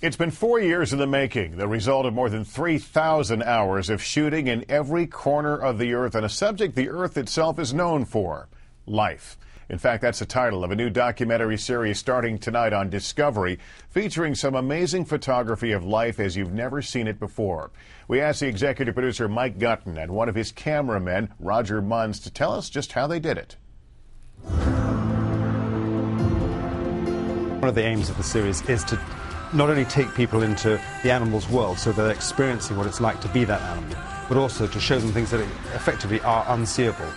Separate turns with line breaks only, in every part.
It's been 4 years in the making, the result of more than 3,000 hours of shooting in every corner of the Earth, and a subject the Earth itself is known for: life. In fact, that's the title of a new documentary series starting tonight on Discovery, featuring some amazing photography of life as you've never seen it before. We asked the executive producer Mike Gutton and one of his cameramen, Roger Munns, to tell us just how they did it.
One of the aims of the series is to not only take people into the animal's world so they're experiencing what it's like to be that animal, but also to show them things that effectively are unseeable.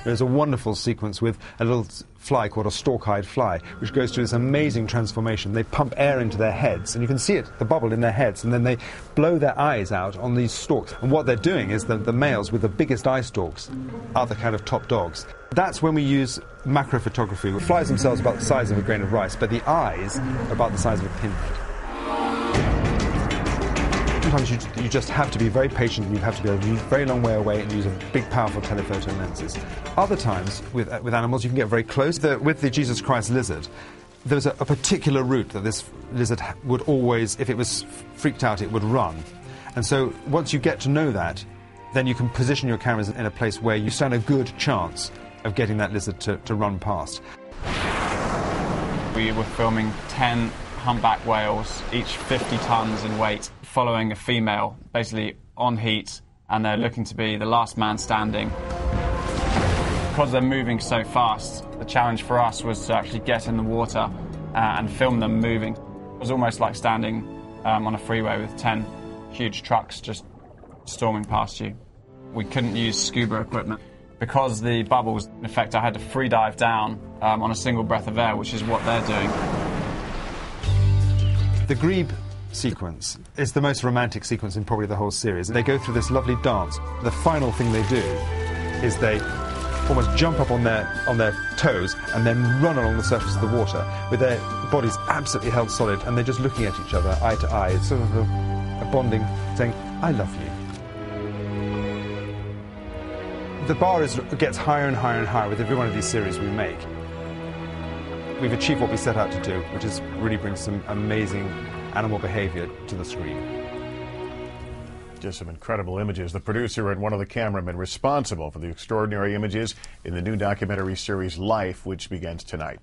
There's a wonderful sequence with a little fly called a stalk-eyed fly, which goes through this amazing transformation. They pump air into their heads, and you can see it, the bubble in their heads, and then they blow their eyes out on these stalks. And what they're doing is the males with the biggest eye stalks are the kind of top dogs. That's when we use macro photography. The flies themselves are about the size of a grain of rice, but the eyes are about the size of a pinhead. Sometimes you just have to be very patient, and you have to go a very long way away and use a big, powerful telephoto lenses. Other times, with animals, you can get very close. With the Jesus Christ lizard, there's a particular route that this lizard would always, if it was freaked out, it would run. And so once you get to know that, then you can position your cameras in a place where you stand a good chance of getting that lizard to run past.
We were filming 10 humpback whales, each 50 tons in weight, following a female, basically on heat, and they're looking to be the last man standing. Because they're moving so fast, the challenge for us was to actually get in the water and film them moving. It was almost like standing on a freeway with 10 huge trucks just storming past you. We couldn't use scuba equipment. Because the bubbles, in effect, I had to free dive down on a single breath of air, which is what they're doing.
The grebe sequence is the most romantic sequence in probably the whole series. They go through this lovely dance. The final thing they do is they almost jump up on their toes and then run along the surface of the water with their bodies absolutely held solid, and they're just looking at each other eye to eye. It's sort of a bonding, saying, "I love you." The bar gets higher and higher and higher with every one of these series we make. We've achieved what we set out to do, which is really bring some amazing animal behavior to the screen.
Just some incredible images. The producer and one of the cameramen responsible for the extraordinary images in the new documentary series Life, which begins tonight.